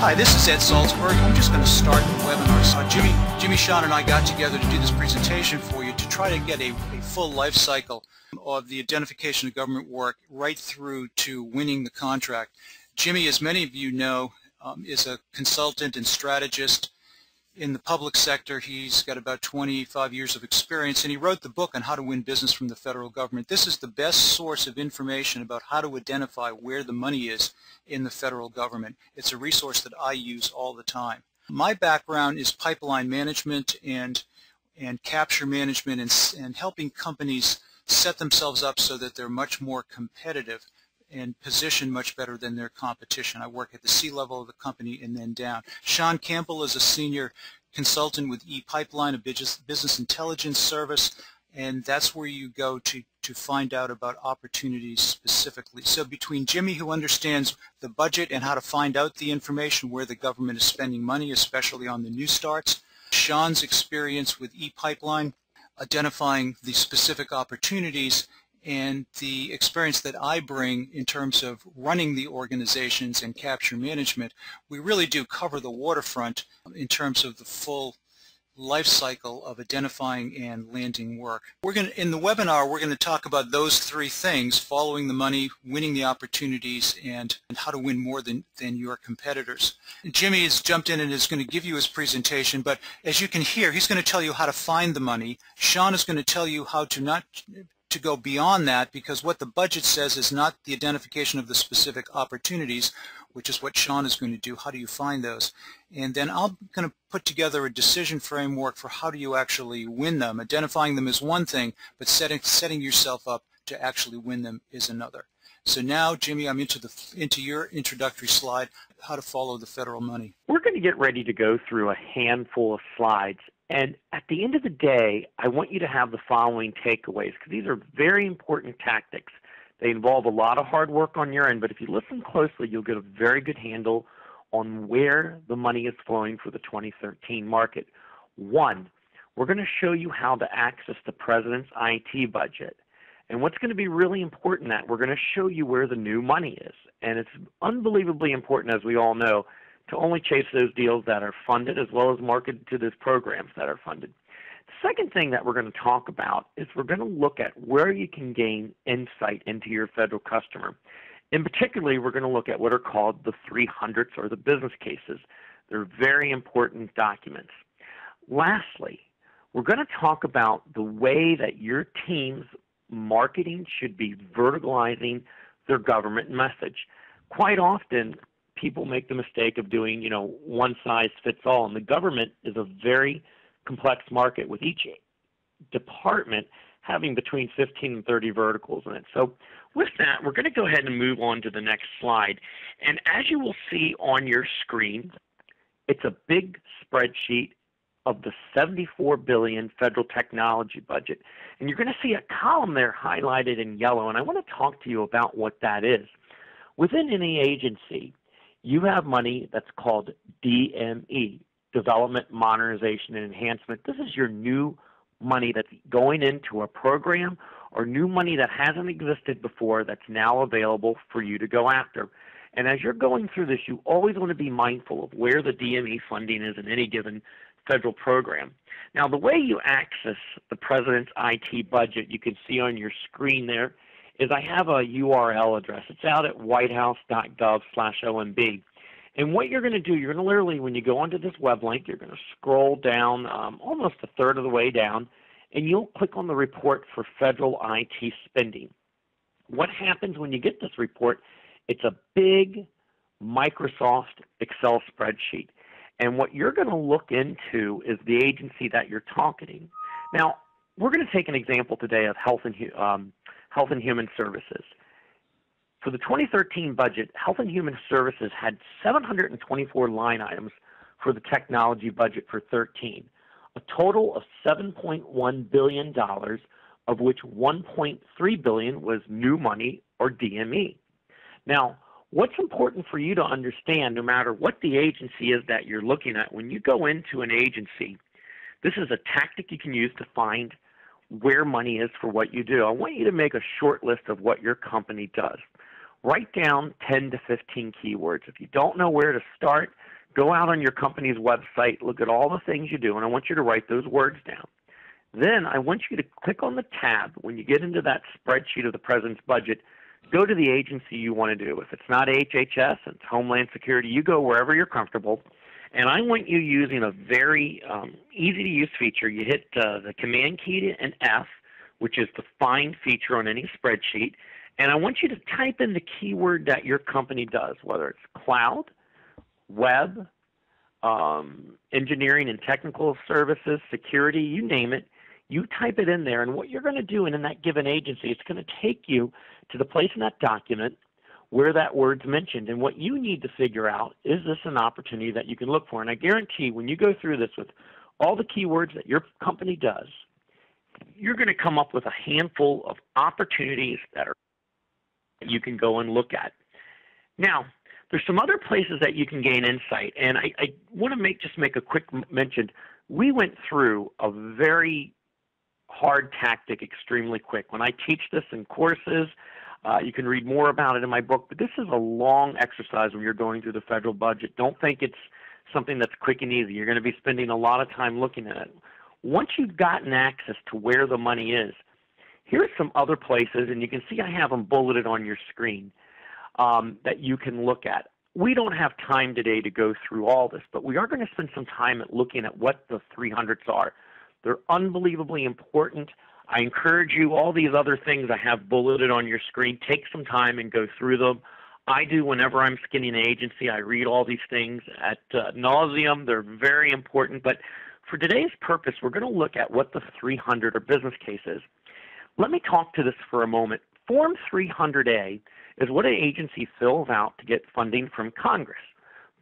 Hi, this is Ed Salzberg. I'm just going to start the webinar. So Jimmy, Sean, and I got together to do this presentation for you to try to get a full life cycle of the identification of government work right through to winning the contract. Jimmy, as many of you know, is a consultant and strategist in the public sector. He's got about 25 years of experience, and he wrote the book on how to win business from the federal government. This is the best source of information about how to identify where the money is in the federal government. It's a resource that I use all the time. My background is pipeline management and capture management and helping companies set themselves up so that they're much more competitive and positioned much better than their competition. I work at the C-level of the company and then down. Sean Campbell is a senior consultant with ePipeline, a business intelligence service, and that's where you go to find out about opportunities specifically. So between Jimmy, who understands the budget and how to find out the information where the government is spending money, especially on the new starts, Sean's experience with ePipeline, identifying the specific opportunities, and the experience that I bring in terms of running the organizations and capture management, we really do cover the waterfront in terms of the full life cycle of identifying and landing work. In the webinar, we're going to talk about those three things: following the money, winning the opportunities, and how to win more than your competitors. Jimmy has jumped in and is going to give you his presentation, but as you can hear, he's going to tell you how to find the money. Sean is going to tell you how to go beyond that, because what the budget says is not the identification of the specific opportunities, which is what Sean is going to do. How do you find those? And then I'm going to put together a decision framework for how do you actually win them. Identifying them is one thing, but setting yourself up to actually win them is another. So now, Jimmy, I'm into your introductory slide, how to follow the federal money. We're going to get ready to go through a handful of slides. And at the end of the day, I want you to have the following takeaways, because these are very important tactics. They involve a lot of hard work on your end, but if you listen closely, you'll get a very good handle on where the money is flowing for the 2013 market. One, we're going to show you how to access the President's IT budget. And what's going to be really important that we're going to show you where the new money is. And it's unbelievably important, as we all know, to only chase those deals that are funded, as well as marketed to those programs that are funded. The second thing that we're going to talk about is we're going to look at where you can gain insight into your federal customer. In particular, we're going to look at what are called the 300s, or the business cases. They're very important documents. Lastly, we're going to talk about the way that your team's marketing should be verticalizing their government message. Quite often, people make the mistake of doing, one size fits all, and the government is a very complex market, with each department having between 15 and 30 verticals in it. So with that, we're going to go ahead and move on to the next slide. And as you will see on your screen, it's a big spreadsheet of the $74 billion federal technology budget. And you're going to see a column there highlighted in yellow, and I want to talk to you about what that is. Within any agency, you have money that's called DME, Development, Modernization, and Enhancement. This is your new money that's going into a program, or new money that hasn't existed before that's now available for you to go after. And as you're going through this, you always want to be mindful of where the DME funding is in any given federal program. Now, the way you access the President's IT budget, you can see on your screen there, is I have a URL address. It's out at whitehouse.gov/OMB. And what you're going to do, you're going to literally, when you go onto this web link, you're going to scroll down almost a third of the way down, and you'll click on the report for federal IT spending. What happens when you get this report? It's a big Microsoft Excel spreadsheet. And what you're going to look into is the agency that you're targeting. Now, we're going to take an example today of Health and Human Services. For the 2013 budget, Health and Human Services had 724 line items for the technology budget for 13, a total of $7.1 billion, of which $1.3 billion was new money, or DME. Now, what's important for you to understand, no matter what the agency is that you're looking at, when you go into an agency, this is a tactic you can use to find where money is for what you do. I want you to make a short list of what your company does. Write down 10 to 15 keywords. If you don't know where to start, Go out on your company's website, look at all the things you do, and I want you to write those words down. Then I want you to click on the tab when you get into that spreadsheet of the President's budget. Go to the agency you want to do. If it's not HHS, it's Homeland Security, you go wherever you're comfortable. And I want you using a very easy-to-use feature. You hit the Command key and F, which is the find feature on any spreadsheet. And I want you to type in the keyword that your company does, whether it's cloud, web, engineering and technical services, security, you name it. You type it in there, and what you're going to do in that given agency, it's going to take you to the place in that document where that word's mentioned. And what you need to figure out, is this an opportunity that you can look for? And I guarantee when you go through this with all the keywords that your company does, you're going to come up with a handful of opportunities that you can go and look at. Now, there's some other places that you can gain insight, and I want to just make a quick mention. We went through a very hard tactic extremely quick. When I teach this in courses, you can read more about it in my book, but this is a long exercise when you're going through the federal budget. Don't think it's something that's quick and easy. You're going to be spending a lot of time looking at it. Once you've gotten access to where the money is, here's some other places, and you can see I have them bulleted on your screen, that you can look at. We don't have time today to go through all this, but we are going to spend some time at looking at what the 300s are. They're unbelievably important. I encourage you, all these other things I have bulleted on your screen, take some time and go through them. I do whenever I'm skinning an agency. I read all these things at nauseum. They're very important. But for today's purpose, we're going to look at what the 300 or business case is. Let me talk to this for a moment. Form 300A is what an agency fills out to get funding from Congress.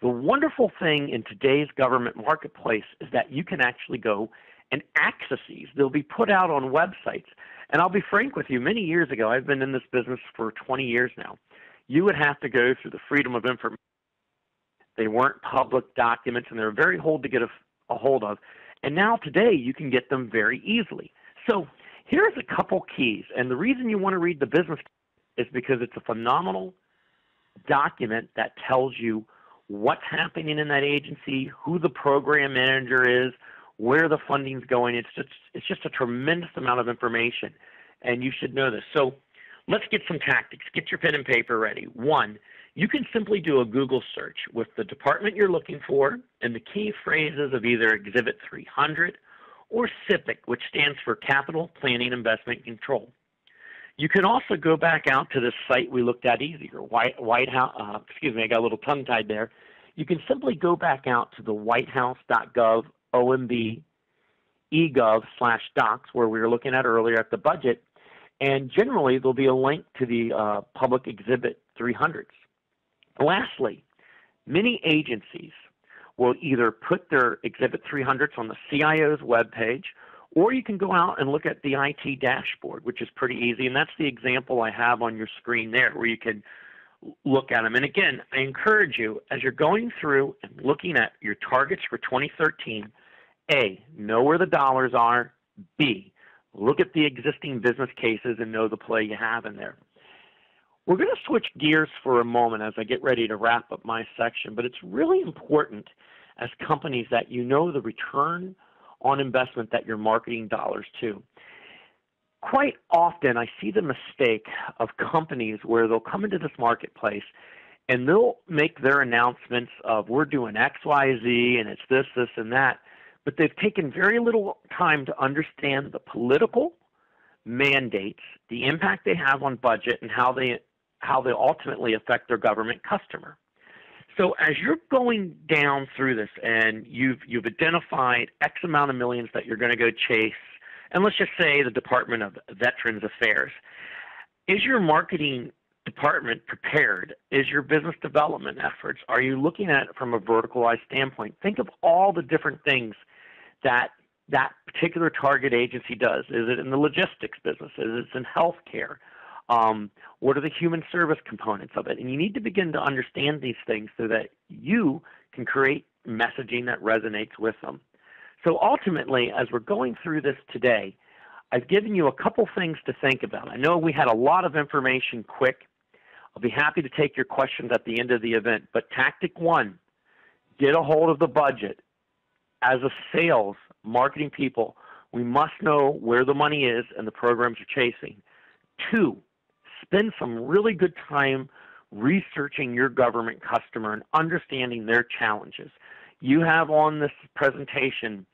The wonderful thing in today's government marketplace is that you can actually go and access these. They'll be put out on websites. And I'll be frank with you, many years ago, I've been in this business for 20 years now, you would have to go through the Freedom of Information. They weren't public documents, and they were very hard to get a hold of. And now today, you can get them very easily. So here's a couple keys. And the reason you want to read the business is because it's a phenomenal document that tells you what's happening in that agency, who the program manager is, where the funding's going. It's just a tremendous amount of information, and you should know this. So let's get some tactics. Get your pen and paper ready. One, you can simply do a Google search with the department you're looking for and the key phrases of either Exhibit 300 or CIPIC, which stands for Capital Planning Investment Control. You can also go back out to this site we looked at earlier, White House. Excuse me, I got a little tongue-tied there. You can simply go back out to the whitehouse.gov OMB eGov/docs, where we were looking at earlier at the budget, and generally there'll be a link to the public Exhibit 300s. Lastly, many agencies will either put their Exhibit 300s on the CIO's webpage, or you can go out and look at the IT dashboard, which is pretty easy, and that's the example I have on your screen there, where you can look at them. And again, I encourage you, as you're going through and looking at your targets for 2013, A, know where the dollars are. B, look at the existing business cases and know the play you have in there. We're going to switch gears for a moment as I get ready to wrap up my section, but it's really important as companies that you know the return on investment that you're marketing dollars to. Quite often I see the mistake of companies where they'll come into this marketplace and they'll make their announcements of we're doing X, Y, Z, and it's this, this, and that, but they've taken very little time to understand the political mandates, the impact they have on budget, and how they ultimately affect their government customer. So as you're going down through this and you've identified X amount of millions that you're going to go chase, and let's just say the Department of Veterans Affairs, is your marketing department prepared? Is your business development efforts? Are you looking at it from a verticalized standpoint? Think of all the different things that that particular target agency does. Is it in the logistics business? Is it in healthcare? What are the human service components of it? And you need to begin to understand these things so that you can create messaging that resonates with them. So ultimately, as we're going through this today, I've given you a couple things to think about. I know we had a lot of information quick. I'll be happy to take your questions at the end of the event. But tactic one, get a hold of the budget. As a sales, marketing people, we must know where the money is and the programs are chasing. 2, spend some really good time researching your government customer and understanding their challenges. You have on this presentation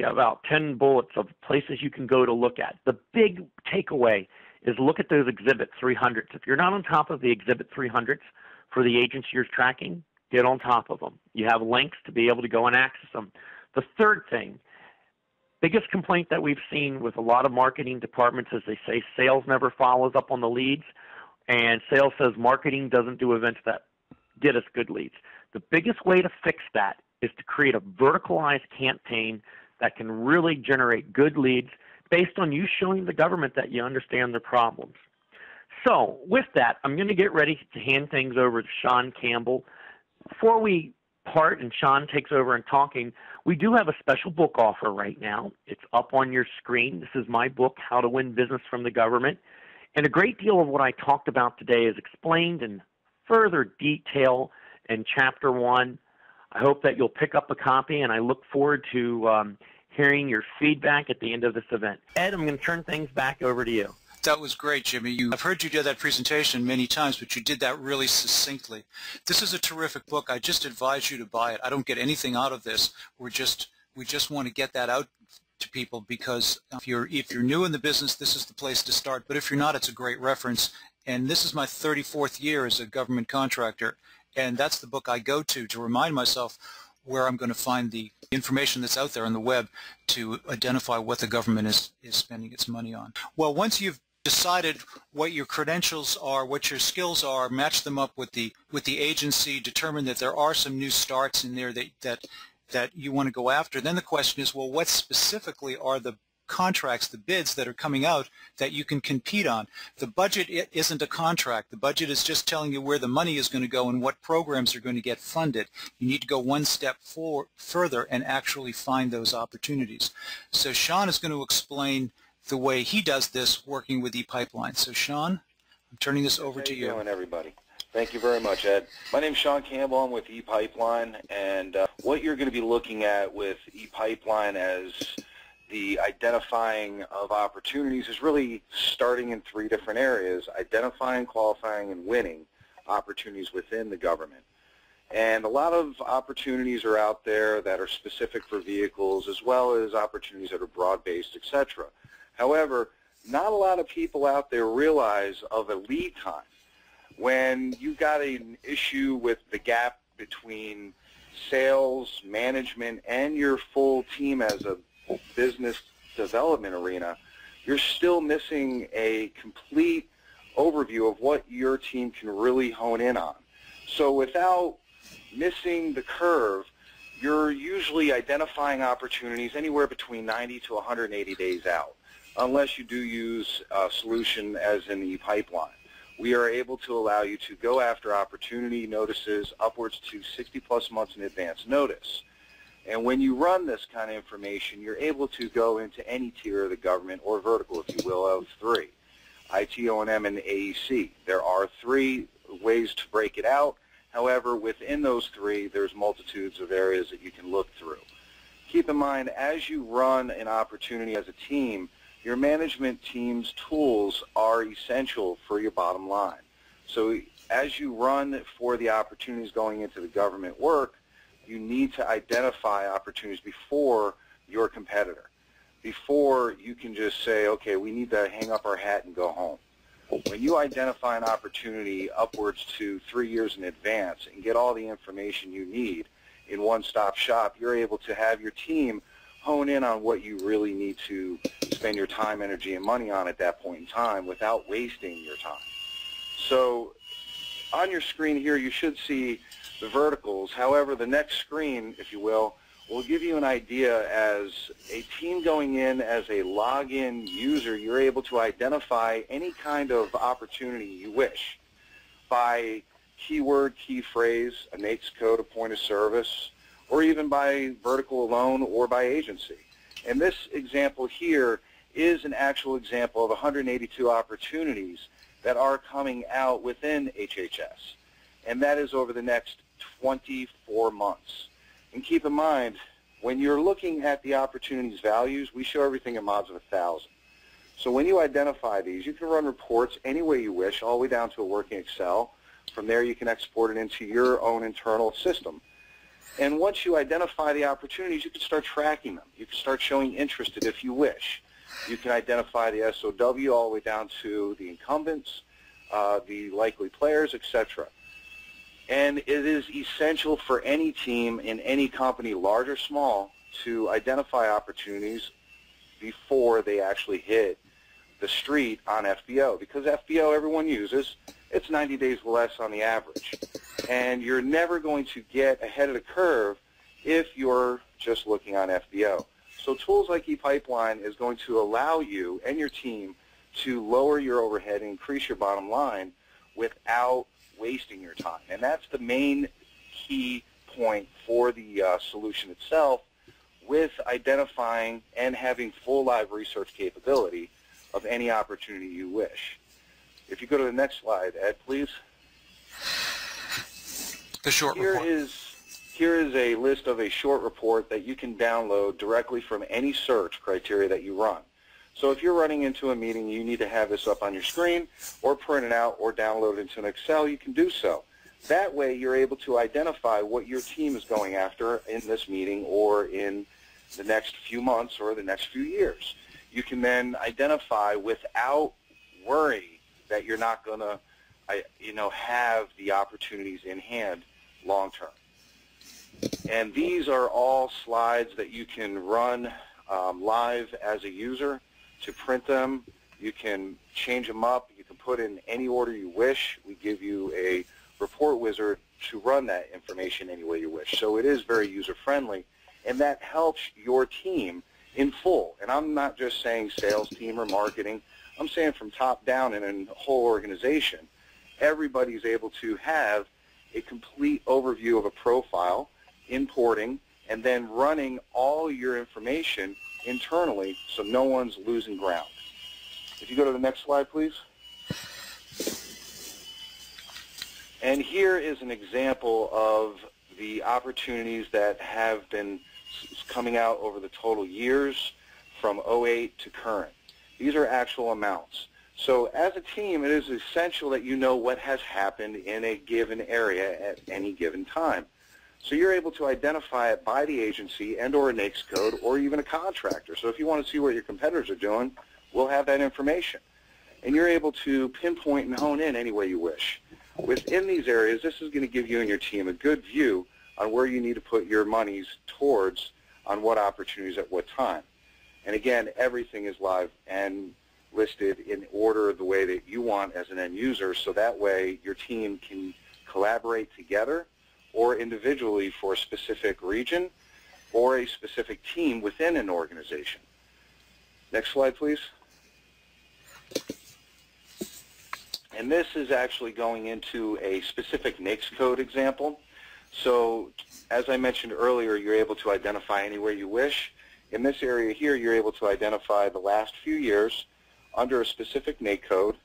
about 10 bullets of places you can go to look at. The big takeaway is look at those Exhibit 300s. If you're not on top of the Exhibit 300s for the agency you're tracking, get on top of them. You have links to be able to go and access them. The third thing, biggest complaint that we've seen with a lot of marketing departments is they say sales never follows up on the leads, and sales says marketing doesn't do events that get us good leads. The biggest way to fix that is to create a verticalized campaign that can really generate good leads based on you showing the government that you understand their problems. So with that, I'm going to get ready to hand things over to Sean Campbell. Before we part and Sean takes over and talking, we do have a special book offer right now. It's up on your screen. This is my book, How to Win Business from the Government. And a great deal of what I talked about today is explained in further detail in Chapter 1. I hope that you'll pick up a copy, and I look forward to hearing your feedback at the end of this event. Ed, I'm going to turn things back over to you. That was great, Jimmy. I've heard you do that presentation many times, but you did that really succinctly. This is a terrific book. I just advise you to buy it. I don't get anything out of this. We just want to get that out to people, because if you're new in the business, this is the place to start. But if you're not, it's a great reference. And this is my 34th year as a government contractor, and that's the book I go to remind myself where I'm going to find the information that's out there on the web to identify what the government is spending its money on. Well, once you've decided what your credentials are, what your skills are, match them up with the agency, determine that there are some new starts in there that you want to go after, then the question is, well, what specifically are the contracts, the bids that are coming out that you can compete on? The budget isn't a contract. The budget is just telling you where the money is going to go and what programs are going to get funded. You need to go one step further and actually find those opportunities. So Sean is going to explain the way he does this working with ePipeline. So Sean, I'm turning this over to you. How you doing, everybody? Thank you very much, Ed. My name is Sean Campbell. I'm with ePipeline, and what you're going to be looking at with ePipeline as the identifying of opportunities is really starting in 3 different areas: identifying, qualifying, and winning opportunities within the government. And a lot of opportunities are out there that are specific for vehicles, as well as opportunities that are broad-based, etc. However, not a lot of people out there realize of a lead time. When you've got an issue with the gap between sales, management, and your full team as a business development arena, you're still missing a complete overview of what your team can really hone in on. So without missing the curve, you're usually identifying opportunities anywhere between 90 to 180 days out, unless you do use a solution as in the ePipeline. We are able to allow you to go after opportunity notices upwards to 60+ months in advance notice. And when you run this kind of information, you're able to go into any tier of the government, or vertical, if you will, of 3, IT, O&M, and AEC. There are 3 ways to break it out. However, within those 3, there's multitudes of areas that you can look through. Keep in mind, as you run an opportunity as a team, your management team's tools are essential for your bottom line. So as you run for the opportunities going into the government work, you need to identify opportunities before your competitor, before you can just say, okay, we need to hang up our hat and go home. When you identify an opportunity upwards to 3 years in advance and get all the information you need in one-stop shop, you're able to have your team hone in on what you really need to spend your time, energy, and money on at that point in time without wasting your time. So on your screen here, you should see the verticals. However, the next screen, if you will give you an idea. As a team going in as a login user, you're able to identify any kind of opportunity you wish by keyword, key phrase, a NAICS code, a point of service, or even by vertical alone or by agency. And this example here is an actual example of 182 opportunities that are coming out within HHS, and that is over the next 24 months. And keep in mind, when you're looking at the opportunities values, we show everything in mods of 1,000. So when you identify these, you can run reports any way you wish, all the way down to a working Excel. From there, you can export it into your own internal system. And once you identify the opportunities, you can start tracking them. You can start showing interest if you wish. You can identify the SOW all the way down to the incumbents, the likely players, etc. And it is essential for any team in any company, large or small, to identify opportunities before they actually hit the street on FBO. Because FBO, everyone uses, it's 90 days less on the average. And you're never going to get ahead of the curve if you're just looking on FBO. So tools like ePipeline is going to allow you and your team to lower your overhead and increase your bottom line without wasting your time. And that's the main key point for the solution itself, with identifying and having full live research capability of any opportunity you wish. If you go to the next slide, Ed, please. The short report. Here is a list of a short report that you can download directly from any search criteria that you run. So if you're running into a meeting, you need to have this up on your screen or print it out or download it into an Excel, you can do so. That way you're able to identify what your team is going after in this meeting or in the next few months or the next few years. You can then identify without worry that you're not going to have the opportunities in hand long term. And these are all slides that you can run live as a user to print them. You can change them up. You can put in any order you wish. We give you a report wizard to run that information any way you wish. So it is very user-friendly, and that helps your team in full. And I'm not just saying sales team or marketing. I'm saying from top down in a whole organization, everybody's able to have a complete overview of a profile, importing, and then running all your information internally so no one's losing ground. If you go to the next slide, please. And here is an example of the opportunities that have been coming out over the total years from 08 to current. These are actual amounts. So as a team, it is essential that you know what has happened in a given area at any given time. So you're able to identify it by the agency and or a NAICS code or even a contractor. So if you want to see what your competitors are doing, we'll have that information. And you're able to pinpoint and hone in any way you wish. Within these areas, this is going to give you and your team a good view on where you need to put your monies towards on what opportunities at what time. And again, everything is live and listed in order the way that you want as an end user, so that way your team can collaborate together or individually for a specific region or a specific team within an organization. Next slide, please. And this is actually going into a specific NAICS code example. So as I mentioned earlier, you're able to identify anywhere you wish. In this area here, you're able to identify the last few years under a specific NAICS code,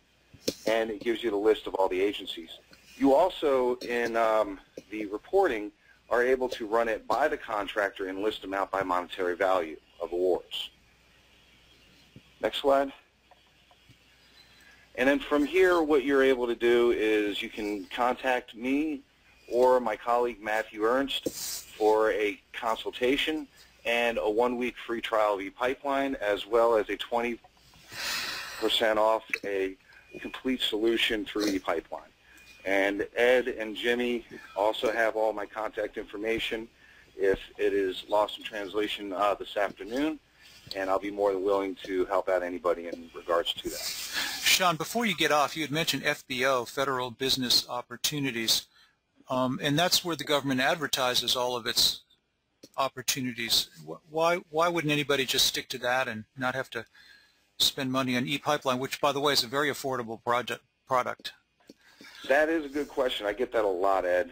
and it gives you the list of all the agencies. You also, in the reporting, are able to run it by the contractor and list them out by monetary value of awards. Next slide. And then from here, what you're able to do is you can contact me or my colleague Matthew Ernst for a consultation and a 1-week free trial of ePipeline, as well as a 20% off a complete solution through ePipeline. And Ed and Jimmy also have all my contact information if it is lost in translation this afternoon, and I'll be more than willing to help out anybody in regards to that. Sean, before you get off, you had mentioned FBO, Federal Business Opportunities, and that's where the government advertises all of its opportunities. Why wouldn't anybody just stick to that and not have to spend money on ePipeline, which, by the way, is a very affordable product? That is a good question. I get that a lot, Ed.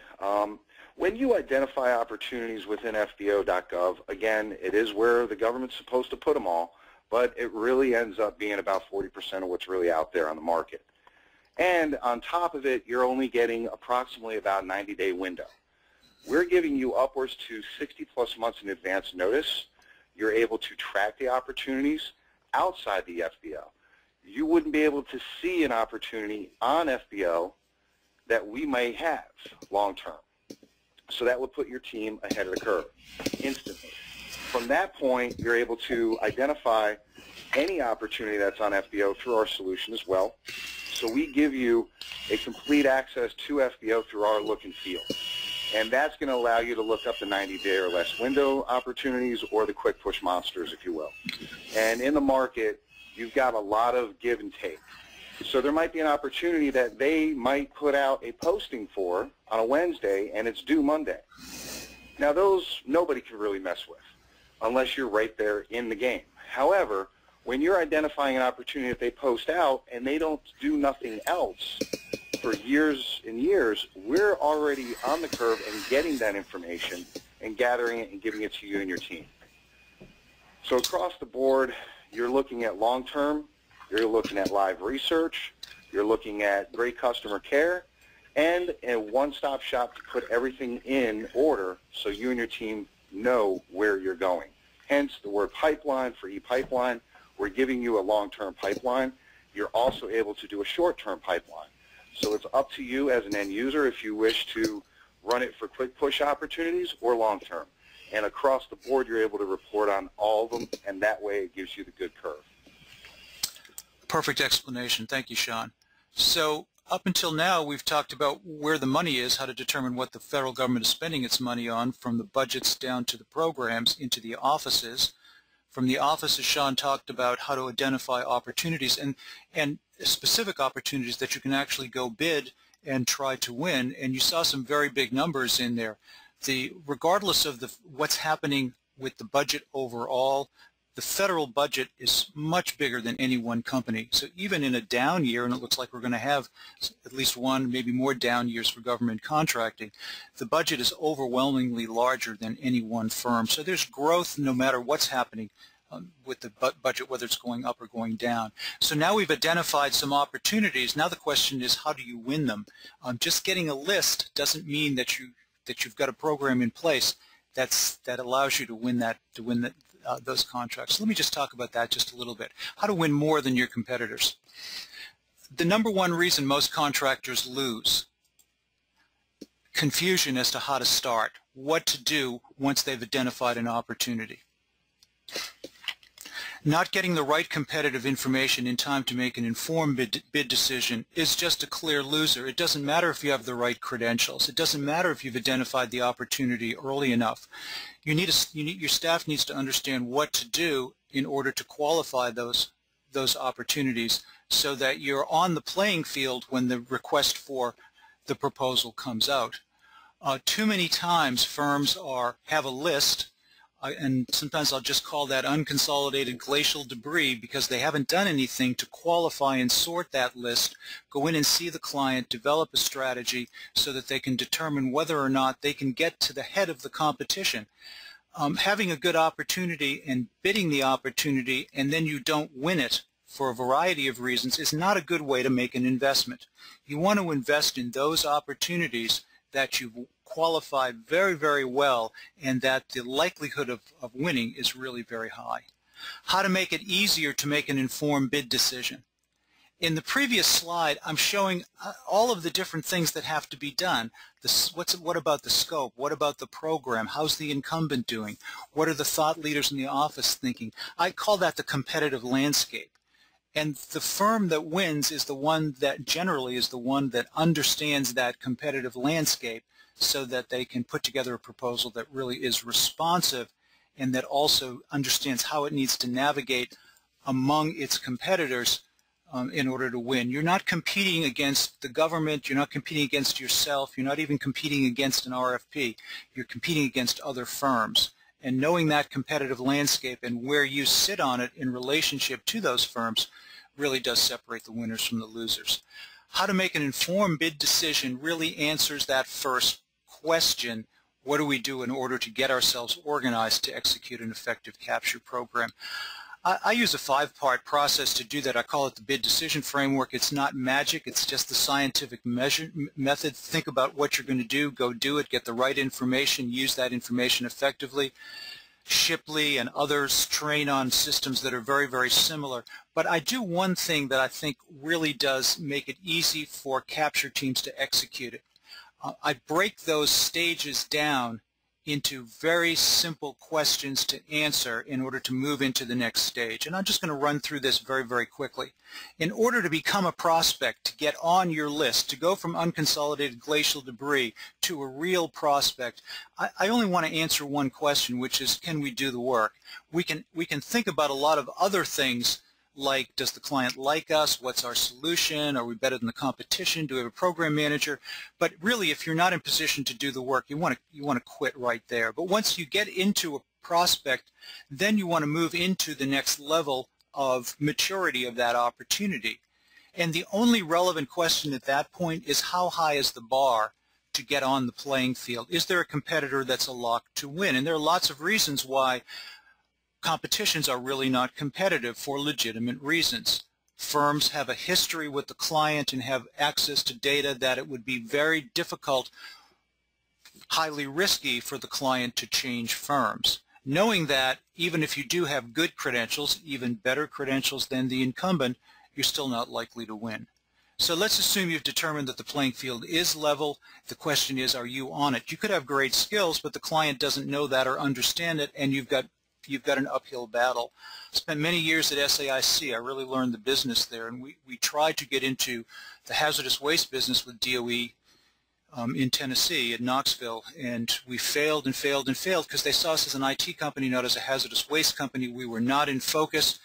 When you identify opportunities within FBO.gov, again, it is where the government's supposed to put them all, but it really ends up being about 40% of what's really out there on the market. And on top of it, you're only getting approximately about a 90-day window. we're giving you upwards to 60+ months in advance notice. You're able to track the opportunities outside the FBO. You wouldn't be able to see an opportunity on FBO that we may have long term. So that would put your team ahead of the curve instantly. From that point, you're able to identify any opportunity that's on FBO through our solution as well. So we give you a complete access to FBO through our look and feel. And that's going to allow you to look up the 90-day or less window opportunities or the quick push monsters, if you will. And in the market, you've got a lot of give and take. So there might be an opportunity that they might put out a posting for on a Wednesday and it's due Monday. Now those nobody can really mess with unless you're right there in the game. However, when you're identifying an opportunity that they post out and they don't do nothing else for years and years, we're already on the curve and getting that information and gathering it and giving it to you and your team. So across the board, you're looking at long-term, you're looking at live research, you're looking at great customer care, and a one-stop shop to put everything in order so you and your team know where you're going. Hence the word pipeline for ePipeline. We're giving you a long-term pipeline. You're also able to do a short-term pipeline. So it's up to you as an end user if you wish to run it for quick push opportunities or long-term. And across the board, you're able to report on all of them, and that way it gives you the good curve. Perfect explanation. Thank you, Sean. So up until now, we've talked about where the money is, how to determine what the federal government is spending its money on, from the budgets down to the programs into the offices. From the offices, Sean talked about how to identify opportunities and specific opportunities that you can actually go bid and try to win. And you saw some very big numbers in there. Regardless of what's happening with the budget overall, the federal budget is much bigger than any one company. So even in a down year, and it looks like we're going to have at least one, maybe more down years for government contracting, the budget is overwhelmingly larger than any one firm. So there's growth no matter what's happening with the budget, whether it's going up or going down. So now we've identified some opportunities. Now the question is, how do you win them? Just getting a list doesn't mean that you've got a program in place that allows you to win those contracts. Let me just talk about that just a little bit. How to win more than your competitors. The number one reason most contractors lose: confusion as to how to start, what to do once they've identified an opportunity. Not getting the right competitive information in time to make an informed bid decision is just a clear loser. It doesn't matter if you have the right credentials. It doesn't matter if you've identified the opportunity early enough. Your staff needs to understand what to do in order to qualify those opportunities so that you're on the playing field when the request for the proposal comes out. Too many times firms have a list, and sometimes I'll just call that unconsolidated glacial debris, because they haven't done anything to qualify and sort that list, go in and see the client, develop a strategy so that they can determine whether or not they can get to the head of the competition. Having a good opportunity and bidding the opportunity and then you don't win it for a variety of reasons is not a good way to make an investment. You want to invest in those opportunities that you've qualified very, very well and that the likelihood of winning is really very high. How to make it easier to make an informed bid decision. In the previous slide, I'm showing all of the different things that have to be done. What about the scope? What about the program? How's the incumbent doing? What are the thought leaders in the office thinking? I call that the competitive landscape. And the firm that wins is the one that generally is the one that understands that competitive landscape so that they can put together a proposal that really is responsive and that also understands how it needs to navigate among its competitors in order to win. You're not competing against the government, you're not competing against yourself, you're not even competing against an RFP. You're competing against other firms. And knowing that competitive landscape and where you sit on it in relationship to those firms really does separate the winners from the losers. How to make an informed bid decision really answers that first question: what do we do in order to get ourselves organized to execute an effective capture program? I use a 5-part process to do that. I call it the bid decision framework. It's not magic. It's just the scientific method. Think about what you're going to do. Go do it. Get the right information. Use that information effectively. Shipley and others train on systems that are very, very similar. But I do one thing that I think really does make it easy for capture teams to execute it. I break those stages down into very simple questions to answer in order to move into the next stage. And I'm just going to run through this very, very quickly. In order to become a prospect, to get on your list, to go from unconsolidated glacial debris to a real prospect, I only want to answer one question, which is, can we do the work? We can think about a lot of other things, like, does the client like us? What's our solution? Are we better than the competition? Do we have a program manager? But really, if you're not in position to do the work, you want to quit right there. But once you get into a prospect, then you want to move into the next level of maturity of that opportunity. And the only relevant question at that point is, how high is the bar to get on the playing field? Is there a competitor that's a lock to win? And there are lots of reasons why competitions are really not competitive for legitimate reasons. Firms have a history with the client and have access to data that it would be very difficult, highly risky for the client to change firms. Knowing that, even if you do have good credentials, even better credentials than the incumbent, you're still not likely to win. So let's assume you've determined that the playing field is level. The question is, are you on it? You could have great skills, but the client doesn't know that or understand it, and you've got an uphill battle. Spent many years at SAIC. I really learned the business there, and we tried to get into the hazardous waste business with DOE in Tennessee, at Knoxville, and we failed and failed and failed because they saw us as an IT company, not as a hazardous waste company. We were not in focus.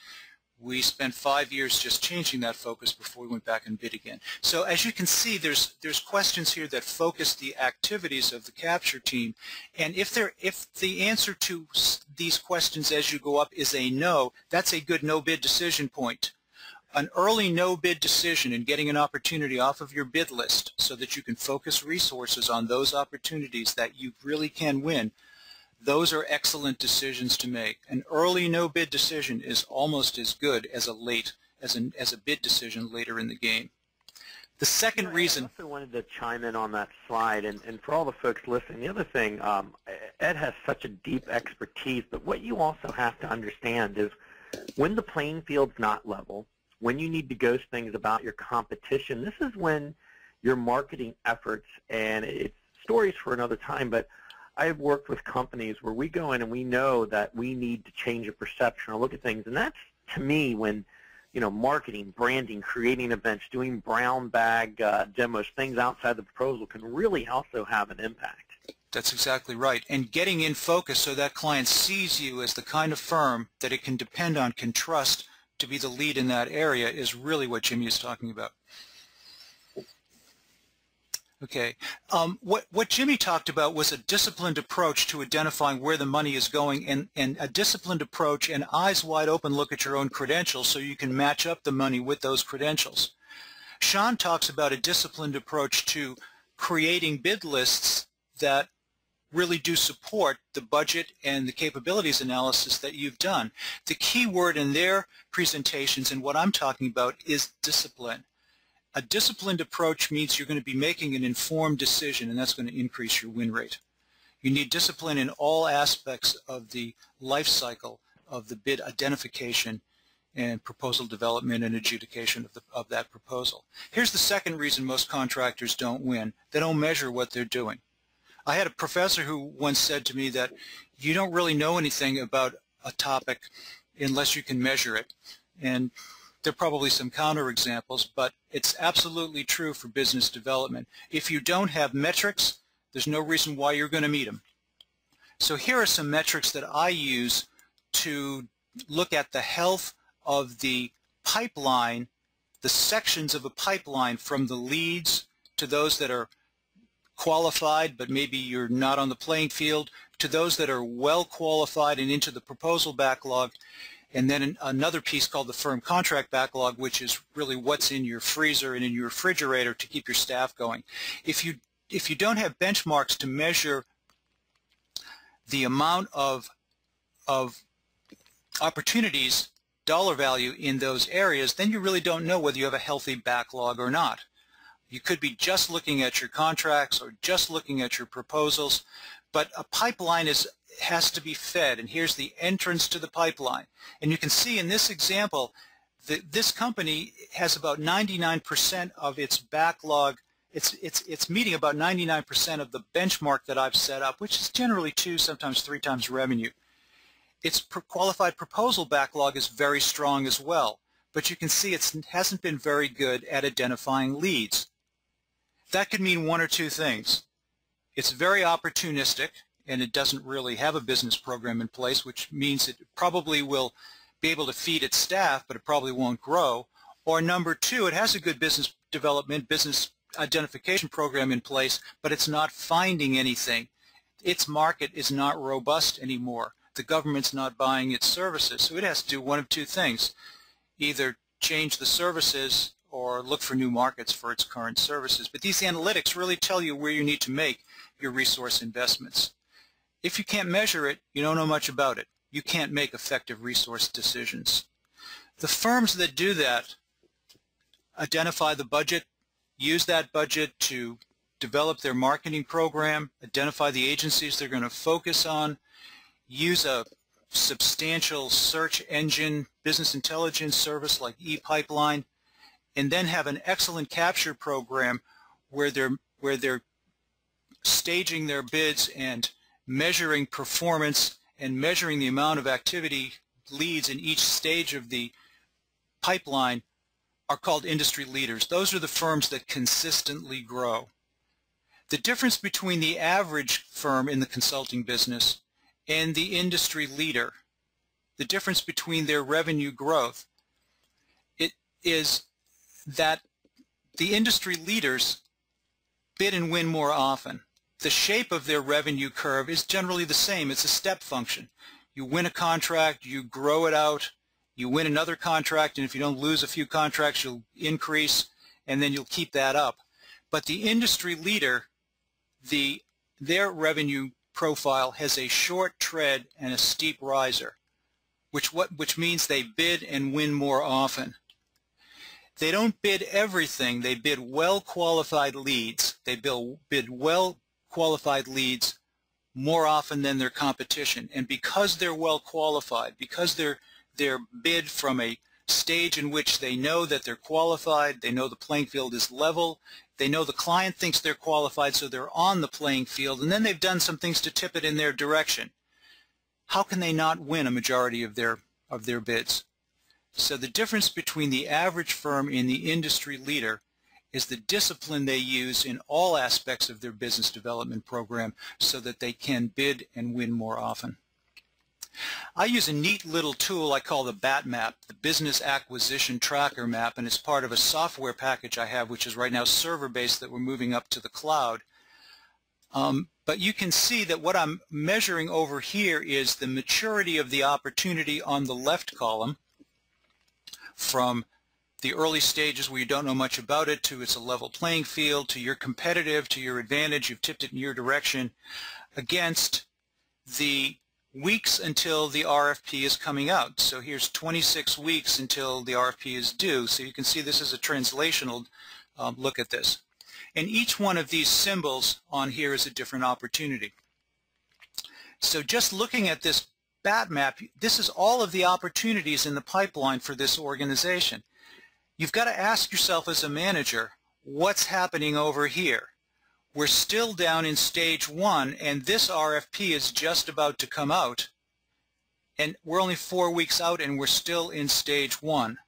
We spent 5 years just changing that focus before we went back and bid again. So as you can see, there's questions here that focus the activities of the capture team. And if the answer to these questions as you go up is a no, that's a good no-bid decision point. An early no-bid decision and getting an opportunity off of your bid list so that you can focus resources on those opportunities that you really can win, those are excellent decisions to make. An early no-bid decision is almost as good as a bid decision later in the game. The second reason... I also wanted to chime in on that slide, and for all the folks listening, the other thing, Ed has such a deep expertise, but what you also have to understand is when the playing field's not level, when you need to ghost things about your competition, this is when your marketing efforts, and it's stories for another time, but I've worked with companies where we go in and we know that we need to change a perception or look at things, and that's, to me, when, you know, marketing, branding, creating events, doing brown bag demos, things outside the proposal can really also have an impact. That's exactly right. And getting in focus so that client sees you as the kind of firm that it can depend on, can trust to be the lead in that area is really what Jimmy is talking about. Okay. What Jimmy talked about was a disciplined approach to identifying where the money is going, and a disciplined approach and eyes wide open look at your own credentials so you can match up the money with those credentials. Sean talks about a disciplined approach to creating bid lists that really do support the budget and the capabilities analysis that you've done. The key word in their presentations and what I'm talking about is discipline. A disciplined approach means you're going to be making an informed decision, and that's going to increase your win rate. You need discipline in all aspects of the life cycle of the bid identification and proposal development and adjudication of that proposal. Here's the second reason most contractors don't win. They don't measure what they're doing. I had a professor who once said to me that you don't really know anything about a topic unless you can measure it. And there are probably some counterexamples, but it's absolutely true for business development. If you don't have metrics, there's no reason why you're going to meet them. So here are some metrics that I use to look at the health of the pipeline, the sections of a pipeline from the leads to those that are qualified, but maybe you're not on the playing field, to those that are well qualified and into the proposal backlog. And then another piece called the firm contract backlog, which is really what's in your freezer and in your refrigerator to keep your staff going. If you don't have benchmarks to measure the amount of opportunities dollar value in those areas, then you really don't know whether you have a healthy backlog or not. You could be just looking at your contracts or just looking at your proposals, but a pipeline has to be fed, and here's the entrance to the pipeline. And you can see in this example that this company has about 99% of its backlog. It's meeting about 99% of the benchmark that I've set up, which is generally 2, sometimes 3 times revenue. Its qualified proposal backlog is very strong as well, but you can see it hasn't been very good at identifying leads. That could mean one or two things. It's very opportunistic, and it doesn't really have a business program in place, which means it probably will be able to feed its staff, but it probably won't grow. Or number 2, it has a good business development, business identification program in place, but it's not finding anything. Its market is not robust anymore. The government's not buying its services, so it has to do one of two things: either change the services or look for new markets for its current services. But these analytics really tell you where you need to make your resource investments. If you can't measure it, you don't know much about it. You can't make effective resource decisions. The firms that do that identify the budget, use that budget to develop their marketing program, identify the agencies they're going to focus on, use a substantial search engine business intelligence service like ePipeline, and then have an excellent capture program where they're staging their bids and measuring performance and measuring the amount of activity leads in each stage of the pipeline, are called industry leaders. Those are the firms that consistently grow. The difference between the average firm in the consulting business and the industry leader, the difference between their revenue growth, it is that the industry leaders bid and win more often. The shape of their revenue curve is generally the same. It's a step function. You win a contract, you grow it out, you win another contract, and if you don't lose a few contracts, you'll increase, and then you'll keep that up. But the industry leader, their revenue profile has a short tread and a steep riser, which means they bid and win more often. They don't bid everything. They bid well-qualified leads. They bid well-qualified leads more often than their competition. And because they're well-qualified, because they're bid from a stage in which they know that they're qualified, they know the playing field is level, they know the client thinks they're qualified, so they're on the playing field, and then they've done some things to tip it in their direction. How can they not win a majority of their bids? So the difference between the average firm and the industry leader is the discipline they use in all aspects of their business development program so that they can bid and win more often. I use a neat little tool I call the BAT map, the Business Acquisition Tracker Map, and it's part of a software package I have, which is right now server-based, that we're moving up to the cloud. But you can see that what I'm measuring over here is the maturity of the opportunity on the left column, from the early stages where you don't know much about it to it's a level playing field, to you're competitive, to your advantage, you've tipped it in your direction, against the weeks until the RFP is coming out. So here's 26 weeks until the RFP is due. So you can see this is a translational look at this. And each one of these symbols on here is a different opportunity. So just looking at this BAT map, this is all of the opportunities in the pipeline for this organization. You've got to ask yourself as a manager, what's happening over here? We're still down in stage 1, and this RFP is just about to come out, and we're only 4 weeks out and we're still in stage 1.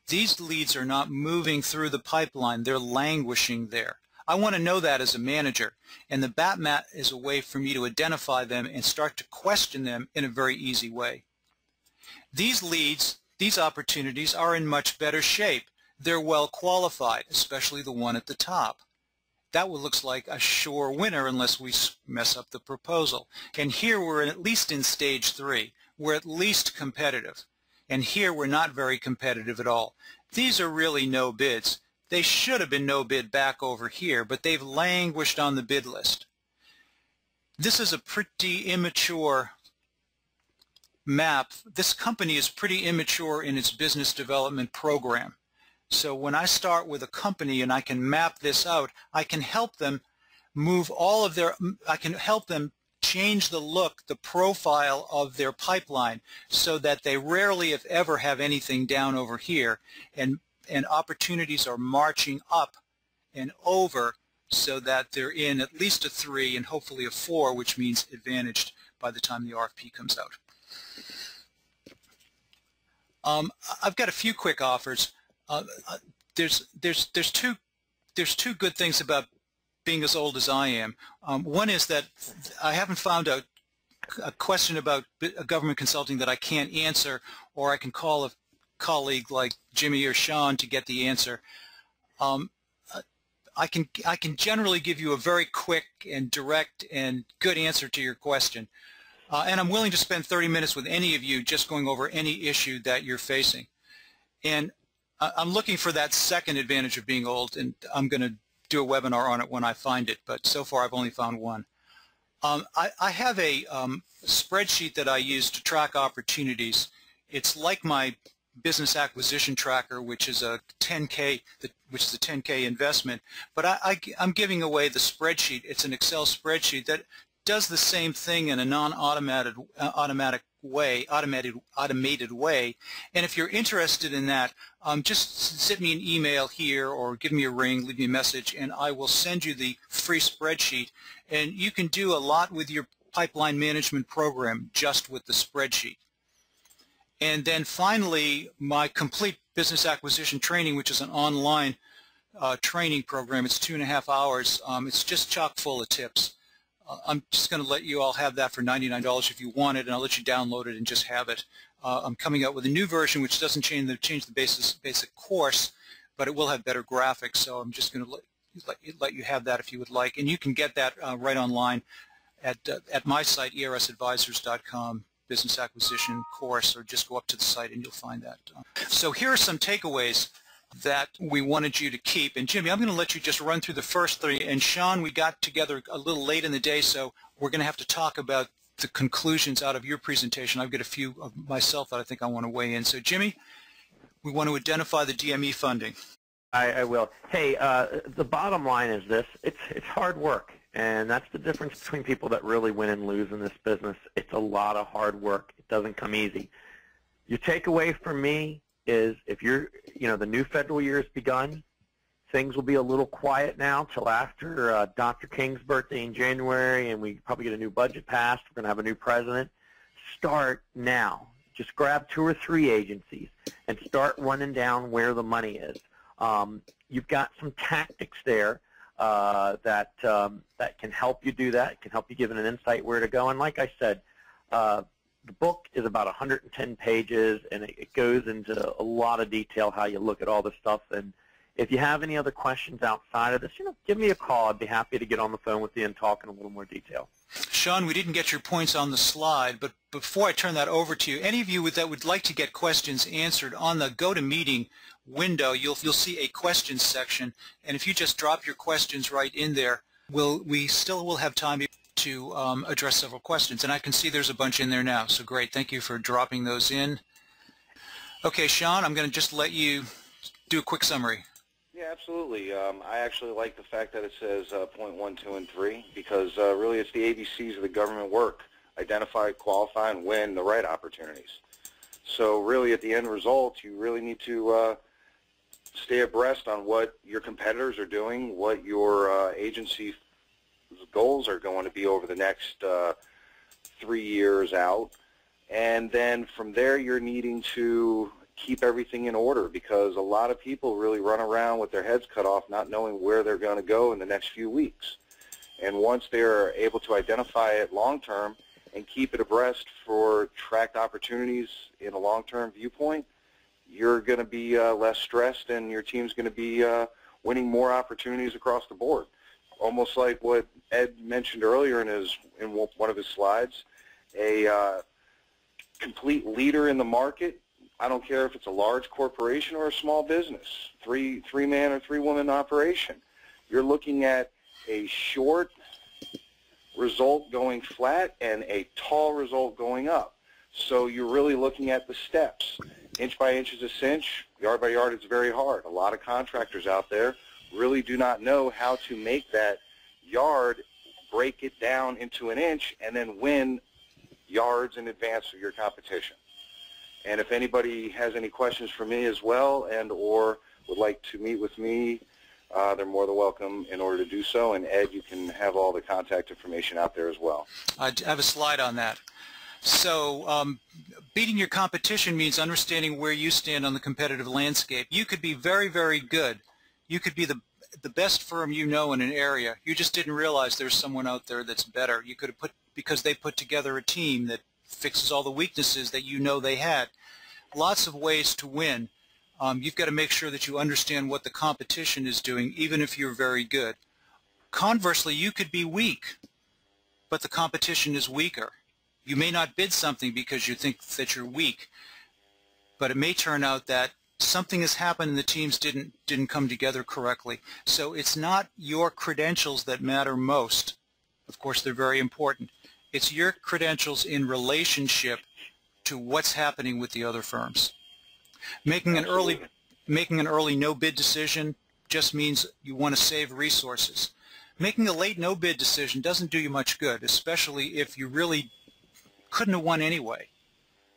These leads are not moving through the pipeline, they're languishing there. I want to know that as a manager, and the BAT map is a way for me to identify them and start to question them in a very easy way. These leads, these opportunities, are in much better shape. They're well qualified, especially the one at the top. That looks like a sure winner unless we mess up the proposal. And here we're at least in stage 3. We're at least competitive. And here we're not very competitive at all. These are really no bids. They should have been no bid back over here, but they've languished on the bid list. This is a pretty immature map, this company is pretty immature in its business development program. So when I start with a company and I can map this out, I can help them move all of their, I can help them change the look, the profile of their pipeline so that they rarely, if ever, have anything down over here, and opportunities are marching up and over so that they're in at least a 3 and hopefully a 4, which means advantaged by the time the RFP comes out. I've got a few quick offers. There's two good things about being as old as I am. One is that I haven't found a question about government consulting that I can't answer, or I can call a colleague like Jimmy or Sean to get the answer. I can generally give you a very quick and direct and good answer to your question. And I'm willing to spend 30 minutes with any of you just going over any issue that you're facing. And I'm looking for that second advantage of being old, and I'm going to do a webinar on it when I find it, but so far I've only found one. I have a spreadsheet that I use to track opportunities. It's like my business acquisition tracker, which is a 10K, investment, but I'm giving away the spreadsheet. It's an Excel spreadsheet that does the same thing in a non-automated automated way. And if you're interested in that, just send me an email here or give me a ring, leave me a message, and I will send you the free spreadsheet. And you can do a lot with your pipeline management program just with the spreadsheet. And then finally, my complete business acquisition training, which is an online training program. It's 2.5 hours. It's just chock full of tips. I'm just going to let you all have that for $99 if you want it, and I'll let you download it and just have it. I'm coming out with a new version which doesn't change the basic course, but it will have better graphics, so I'm just going to let you have that if you would like. And you can get that right online at my site, ersadvisors.com, business acquisition course, or just go up to the site and you'll find that. So here are some takeaways that we wanted you to keep. And Jimmy, I'm going to let you just run through the first 3. And Sean, we got together a little late in the day, so we're going to have to talk about the conclusions out of your presentation. I've got a few of myself that I think I want to weigh in. So Jimmy, we want to identify the DME funding. I will. Hey, the bottom line is this. It's hard work, and that's the difference between people that really win and lose in this business. It's a lot of hard work. It doesn't come easy. Your takeaway from me is if you're, the new federal year has begun, things will be a little quiet now till after Dr. King's birthday in January, and we probably get a new budget passed. We're going to have a new president. Start now. Just grab 2 or 3 agencies and start running down where the money is. You've got some tactics there that can help you do that. It can help you give it an insight where to go. And like I said, the book is about 110 pages, and it goes into a lot of detail how you look at all this stuff. And if you have any other questions outside of this, give me a call. I'd be happy to get on the phone with you and talk in a little more detail. Sean, we didn't get your points on the slide, but before I turn that over to you, any of you that would like to get questions answered, on the GoToMeeting window, you'll see a questions section, and if you just drop your questions right in there, we still will have time to address several questions. And I can see there's a bunch in there now, so great. Thank you for dropping those in. Okay, Sean, I'm going to just let you do a quick summary. Yeah, absolutely. I actually like the fact that it says point 1, 2, and 3 because really it's the ABCs of the government work. Identify, qualify, and win the right opportunities. So really at the end result, you really need to stay abreast on what your competitors are doing, what your agency's goals are going to be over the next 3 years out. And then from there you're needing to keep everything in order because a lot of people really run around with their heads cut off not knowing where they're going to go in the next few weeks. And once they're able to identify it long term and keep it abreast for tracked opportunities in a long-term viewpoint, you're going to be less stressed and your team's going to be winning more opportunities across the board. Almost like what Ed mentioned earlier in one of his slides, a complete leader in the market. I don't care if it's a large corporation or a small business, three-man or three-woman operation. You're looking at a short result going flat and a tall result going up. So you're really looking at the steps. Inch by inch is a cinch, yard by yard it's very hard. A lot of contractors out there really do not know how to make that yard, break it down into an inch, and then win yards in advance of your competition. And if anybody has any questions for me as well and or would like to meet with me, they're more than welcome in order to do so. And Ed, you can have all the contact information out there as well. I have a slide on that. So beating your competition means understanding where you stand on the competitive landscape. You could be very, very good. You could be the best firm you know in an area. You just didn't realize there's someone out there that's better. You could have because they put together a team that fixes all the weaknesses that you know they had. Lots of ways to win. You've got to make sure that you understand what the competition is doing, even if you're very good. Conversely, you could be weak, but the competition is weaker. You may not bid something because you think that you're weak, but it may turn out that something has happened and the teams didn't come together correctly. So it's not your credentials that matter most. Of course, they're very important. It's your credentials in relationship to what's happening with the other firms. Making an early no-bid decision just means you want to save resources. Making a late no-bid decision doesn't do you much good, especially if you really couldn't have won anyway.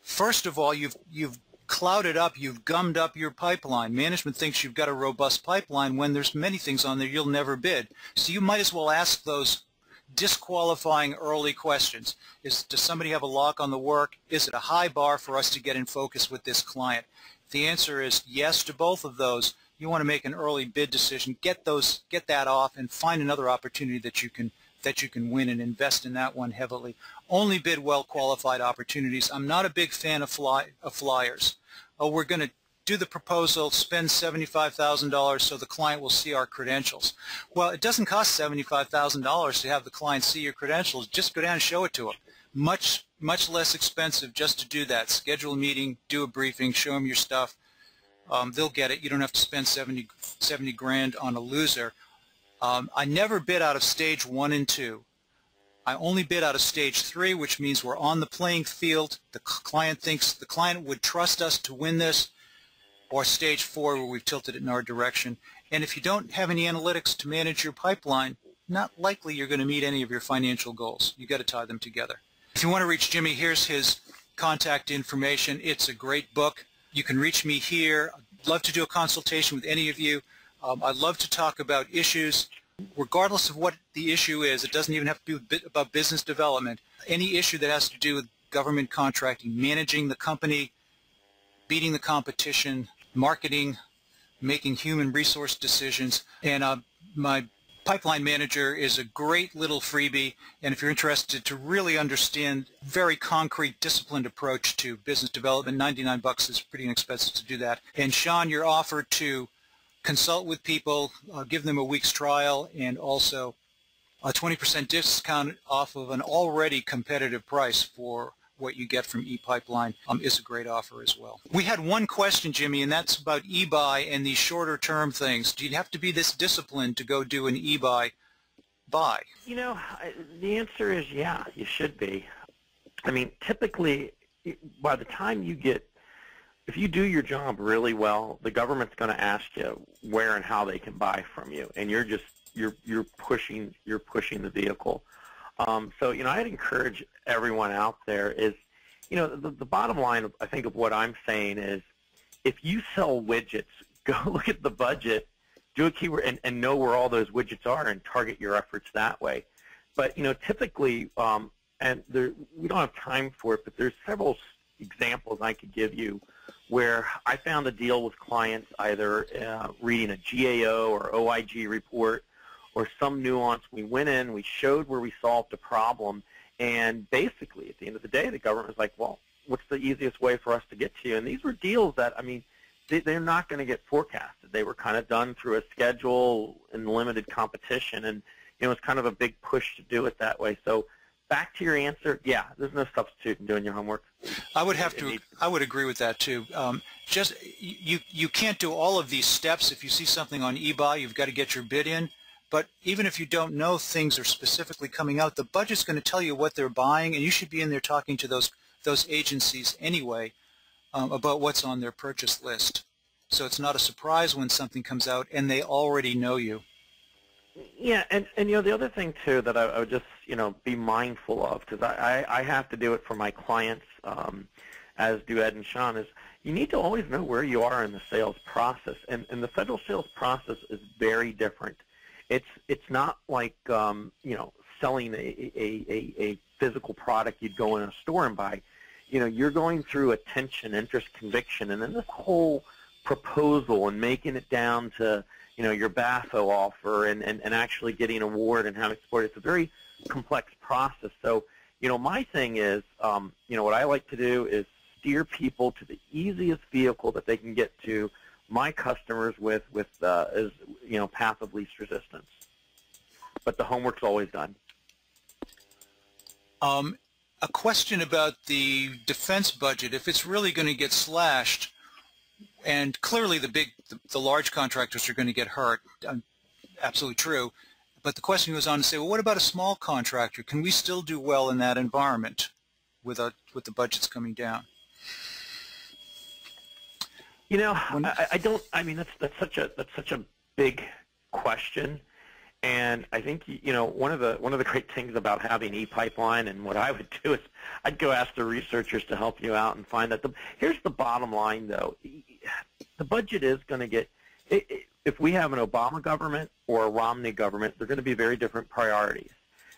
First of all, you've clouded up, you've gummed up your pipeline. Management thinks you've got a robust pipeline when there's many things on there you'll never bid. So you might as well ask those disqualifying early questions. Does somebody have a lock on the work? Is it a high bar for us to get in focus with this client? If the answer is yes to both of those, you want to make an early bid decision, get that off, and find another opportunity that you can win and invest in that one heavily. Only bid well-qualified opportunities. I'm not a big fan of flyers. Oh, we're going to do the proposal, spend $75,000 so the client will see our credentials. Well, it doesn't cost $75,000 to have the client see your credentials. Just go down and show it to them. Much less expensive just to do that. Schedule a meeting, do a briefing, show them your stuff. They'll get it. You don't have to spend 70 grand on a loser. I never bid out of stage 1 and 2. I only bid out of stage 3, which means we're on the playing field. The client thinks the client would trust us to win this, or stage 4 where we've tilted it in our direction. And if you don't have any analytics to manage your pipeline, not likely you're going to meet any of your financial goals. You've got to tie them together. If you want to reach Jimmy, here's his contact information. It's a great book. You can reach me here. I'd love to do a consultation with any of you. I'd love to talk about issues, regardless of what the issue is. It doesn't even have to be about business development. Any issue that has to do with government contracting, managing the company, beating the competition, marketing, making human resource decisions. And my Pipeline Manager is a great little freebie, and if you're interested to really understand very concrete, disciplined approach to business development, $99 is pretty inexpensive to do that. And Sean, your offer to consult with people, give them a week's trial, and also a 20% discount off of an already competitive price for what you get from ePipeline is a great offer as well. We had one question, Jimmy, and that's about eBuy and these shorter term things. Do you have to be this disciplined to go do an eBuy buy? You know, the answer is yeah, you should be. I mean, typically, by the time you get, if you do your job really well, the government's going to ask you where and how they can buy from you, and you're pushing the vehicle. So, you know, I'd encourage everyone out there is, you know, the bottom line, I think, of what I'm saying is if you sell widgets, go look at the budget, do a keyword, and know where all those widgets are and target your efforts that way. But, you know, typically, and we don't have time for it, but there's several examples I could give you where I found a deal with clients either reading a GAO or OIG report or some nuance. We went in, we showed where we solved a problem, and basically at the end of the day the government was like, well, what's the easiest way for us to get to you? And these were deals that, I mean, they're not going to get forecasted. They were kind of done through a schedule and limited competition, and it was kind of a big push to do it that way. So back to your answer, yeah, there's no substitute in doing your homework. I would agree with that too. Just you can't do all of these steps. If you see something on eBuy, you've got to get your bid in. But even if you don't know things are specifically coming out, the budget's going to tell you what they're buying, and you should be in there talking to those those agencies anyway about what's on their purchase list. So it's not a surprise when something comes out and they already know you. Yeah, and the other thing too that I would just be mindful of, because I have to do it for my clients, as do Ed and Sean, is you need to always know where you are in the sales process, and the federal sales process is very different. It's not like selling a physical product you'd go in a store and buy. You're going through attention, interest, conviction, and then this whole proposal and making it down to your BAFO offer and actually getting an award and having support. It's a very complex process. So my thing is what I like to do is steer people to the easiest vehicle that they can get to my customers with path of least resistance. But the homework's always done. A question about the defense budget. If it's really going to get slashed, and clearly the large contractors are going to get hurt, absolutely true. But the question goes on to say, well, what about a small contractor? Can we still do well in that environment with the budgets coming down? I don't. I mean, that's such a big question. And I think one of the great things about having ePipeline, and what I would do is I'd go ask the researchers to help you out and find that. Here's the bottom line, though: the budget is going to get. If we have an Obama government or a Romney government, they're going to be very different priorities,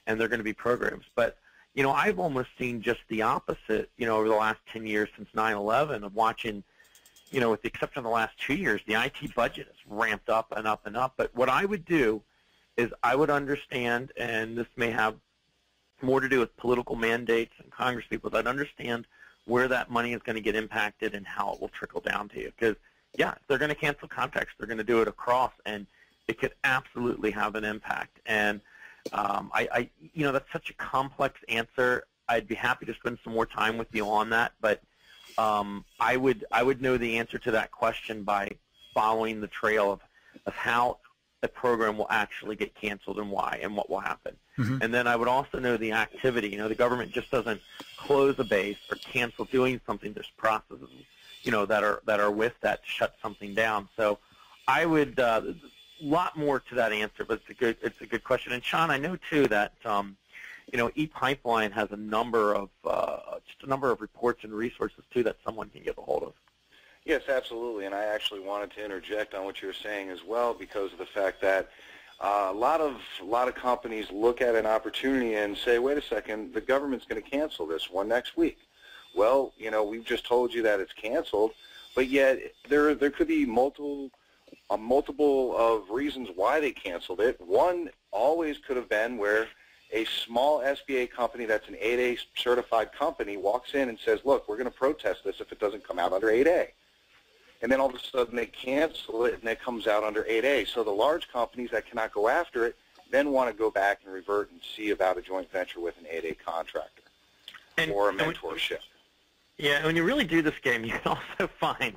and they're going to be programs. But I've almost seen just the opposite. Over the last 10 years since 9/11, of watching. With the exception of the last 2 years, the IT budget has ramped up and up and up. But what I would do is I would understand, and this may have more to do with political mandates and Congress people, I'd understand where that money is going to get impacted and how it will trickle down to you. Because, yeah, if they're going to cancel contracts, they're going to do it across, and it could absolutely have an impact. And, that's such a complex answer. I'd be happy to spend some more time with you on that, but I would know the answer to that question by following the trail of how a program will actually get canceled and why and what will happen. Mm-hmm. And then I would also know the activity. The government just doesn't close a base or cancel doing something. There's processes, that are with that to shut something down. So I would a lot more to that answer, but it's a good question. And Sean, I know too that ePipeline has a number of reports and resources too that someone can get a hold of. Yes, absolutely, and I actually wanted to interject on what you were saying as well, because of the fact that a lot of companies look at an opportunity and say, wait a second, the government's going to cancel this one next week. Well, we've just told you that it's canceled, but yet there could be multiple of reasons why they canceled it. One always could have been where a small SBA company that's an 8A certified company walks in and says, look, we're going to protest this if it doesn't come out under 8A. And then all of a sudden they cancel it and it comes out under 8A. So the large companies that cannot go after it then want to go back and revert and see about a joint venture with an 8A contractor or a mentorship. Yeah, and when you really do this game, you can also find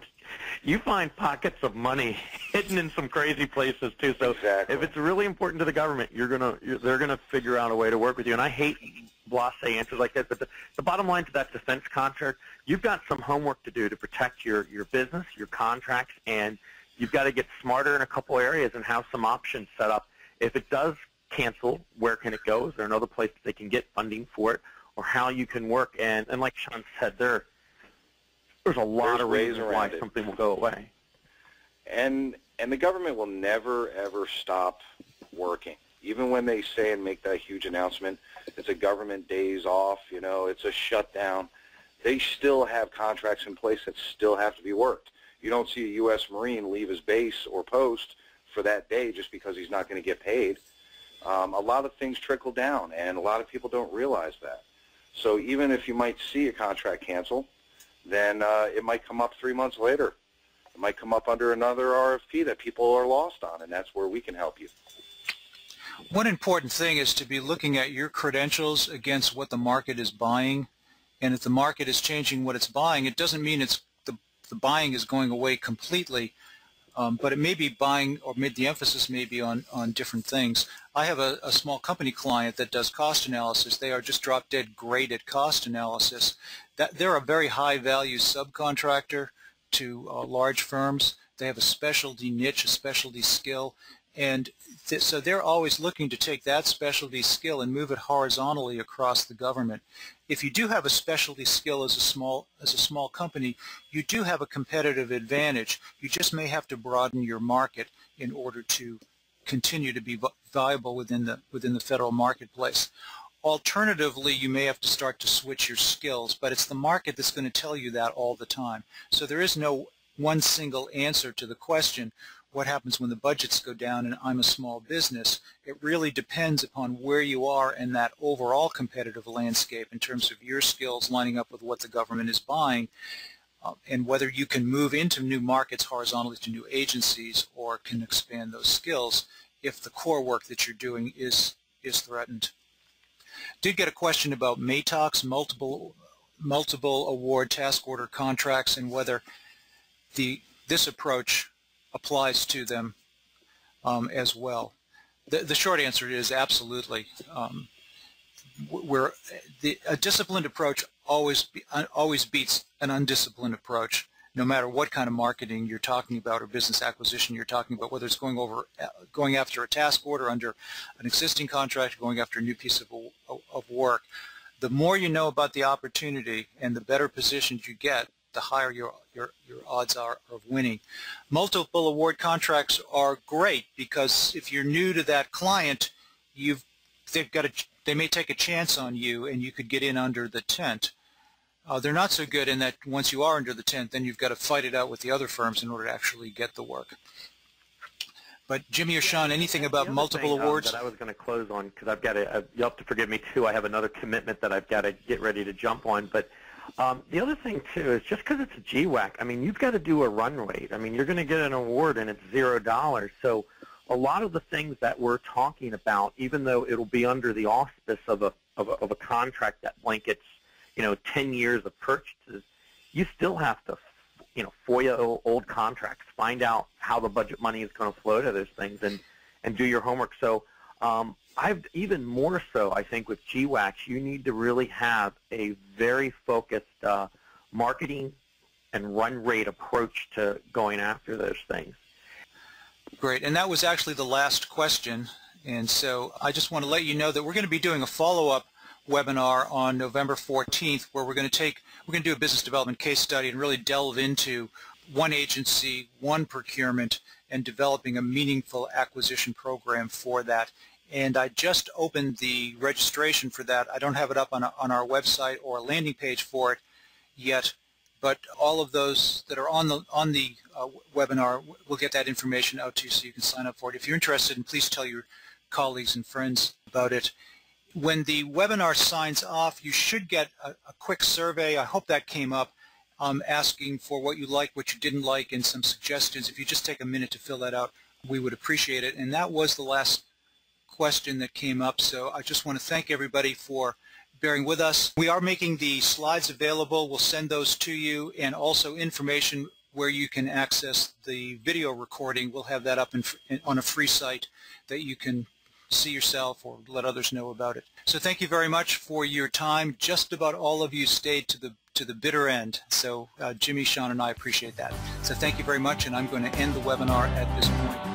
pockets of money hidden in some crazy places too. So exactly. If it's really important to the government, they're gonna figure out a way to work with you. And I hate blasé answers like that, but the bottom line to that defense contract, you've got some homework to do to protect your business, your contracts, and you've got to get smarter in a couple areas and have some options set up. If it does cancel, where can it go? Is there another place that they can get funding for it, or how you can work? And like Sean said, there's a lot of reasons why something will go away. And the government will never, ever stop working. Even when they say and make that huge announcement, it's a government days off, it's a shutdown, they still have contracts in place that still have to be worked. You don't see a U.S. Marine leave his base or post for that day just because he's not going to get paid. A lot of things trickle down, and a lot of people don't realize that. So even if you might see a contract cancel, then it might come up 3 months later. It might come up under another RFP that people are lost on, and that's where we can help you. One important thing is to be looking at your credentials against what the market is buying, and if the market is changing what it's buying, it doesn't mean the buying is going away completely. but it may be buying, or the emphasis may be on different things. I have a small company client that does cost analysis. They are just drop-dead great at cost analysis. They're a very high-value subcontractor to large firms. They have a specialty niche, a specialty skill, and so they're always looking to take that specialty skill and move it horizontally across the government. If you do have a specialty skill as a small company, you do have a competitive advantage. You just may have to broaden your market in order to continue to be viable within the federal marketplace. Alternatively, you may have to start to switch your skills, but it's the market that's going to tell you that all the time. So there is no one single answer to the question, what happens when the budgets go down and I'm a small business? It really depends upon where you are in that overall competitive landscape in terms of your skills lining up with what the government is buying, and whether you can move into new markets horizontally to new agencies or can expand those skills if the core work that you're doing is threatened. Did get a question about MATOCs, multiple award task order contracts, and whether this approach applies to them as well. The short answer is absolutely. A disciplined approach always beats an undisciplined approach, no matter what kind of marketing you're talking about or business acquisition you're talking about, whether it's going after a task order under an existing contract or going after a new piece of work. The more you know about the opportunity and the better positioned you get, the higher your odds are of winning. Multiple award contracts are great because if you're new to that client, they may take a chance on you and you could get in under the tent. They're not so good in that once you are under the tent, then you've got to fight it out with the other firms in order to actually get the work. But Jimmy or Sean, anything about multiple awards? That I was going to close on, because I've got to, you'll have to forgive me too, I have another commitment that I've got to get ready to jump on. But the other thing too is just because it's a GWAC, I mean, you've got to do a run rate. I mean, you're going to get an award and it's $0. So a lot of the things that we're talking about, even though it'll be under the auspice of a contract that blankets, 10 years of purchases, you still have to, FOIA old contracts, find out how the budget money is going to flow to those things, and do your homework. So I've even more so, I think, with GWACs, you need to really have a very focused marketing and run rate approach to going after those things. Great, and that was actually the last question, and so I just want to let you know that we're going to be doing a follow-up webinar on November 14th where we're going to do a business development case study and really delve into one agency, one procurement, and developing a meaningful acquisition program for that. And I just opened the registration for that. I don't have it up on our website or a landing page for it yet, but all of those that are on the webinar, we'll get that information out to you so you can sign up for it. If you're interested, and please tell your colleagues and friends about it. When the webinar signs off, you should get a quick survey. I hope that came up, asking for what you liked, what you didn't like, and some suggestions. If you just take a minute to fill that out, we would appreciate it. And that was the last question that came up, so I just want to thank everybody for bearing with us. We are making the slides available. We'll send those to you, and also information where you can access the video recording. We'll have that up on a free site that you can see yourself or let others know about it. So thank you very much for your time. Just about all of you stayed to the bitter end. So Jimmy, Sean, and I appreciate that. So thank you very much, and I'm going to end the webinar at this point.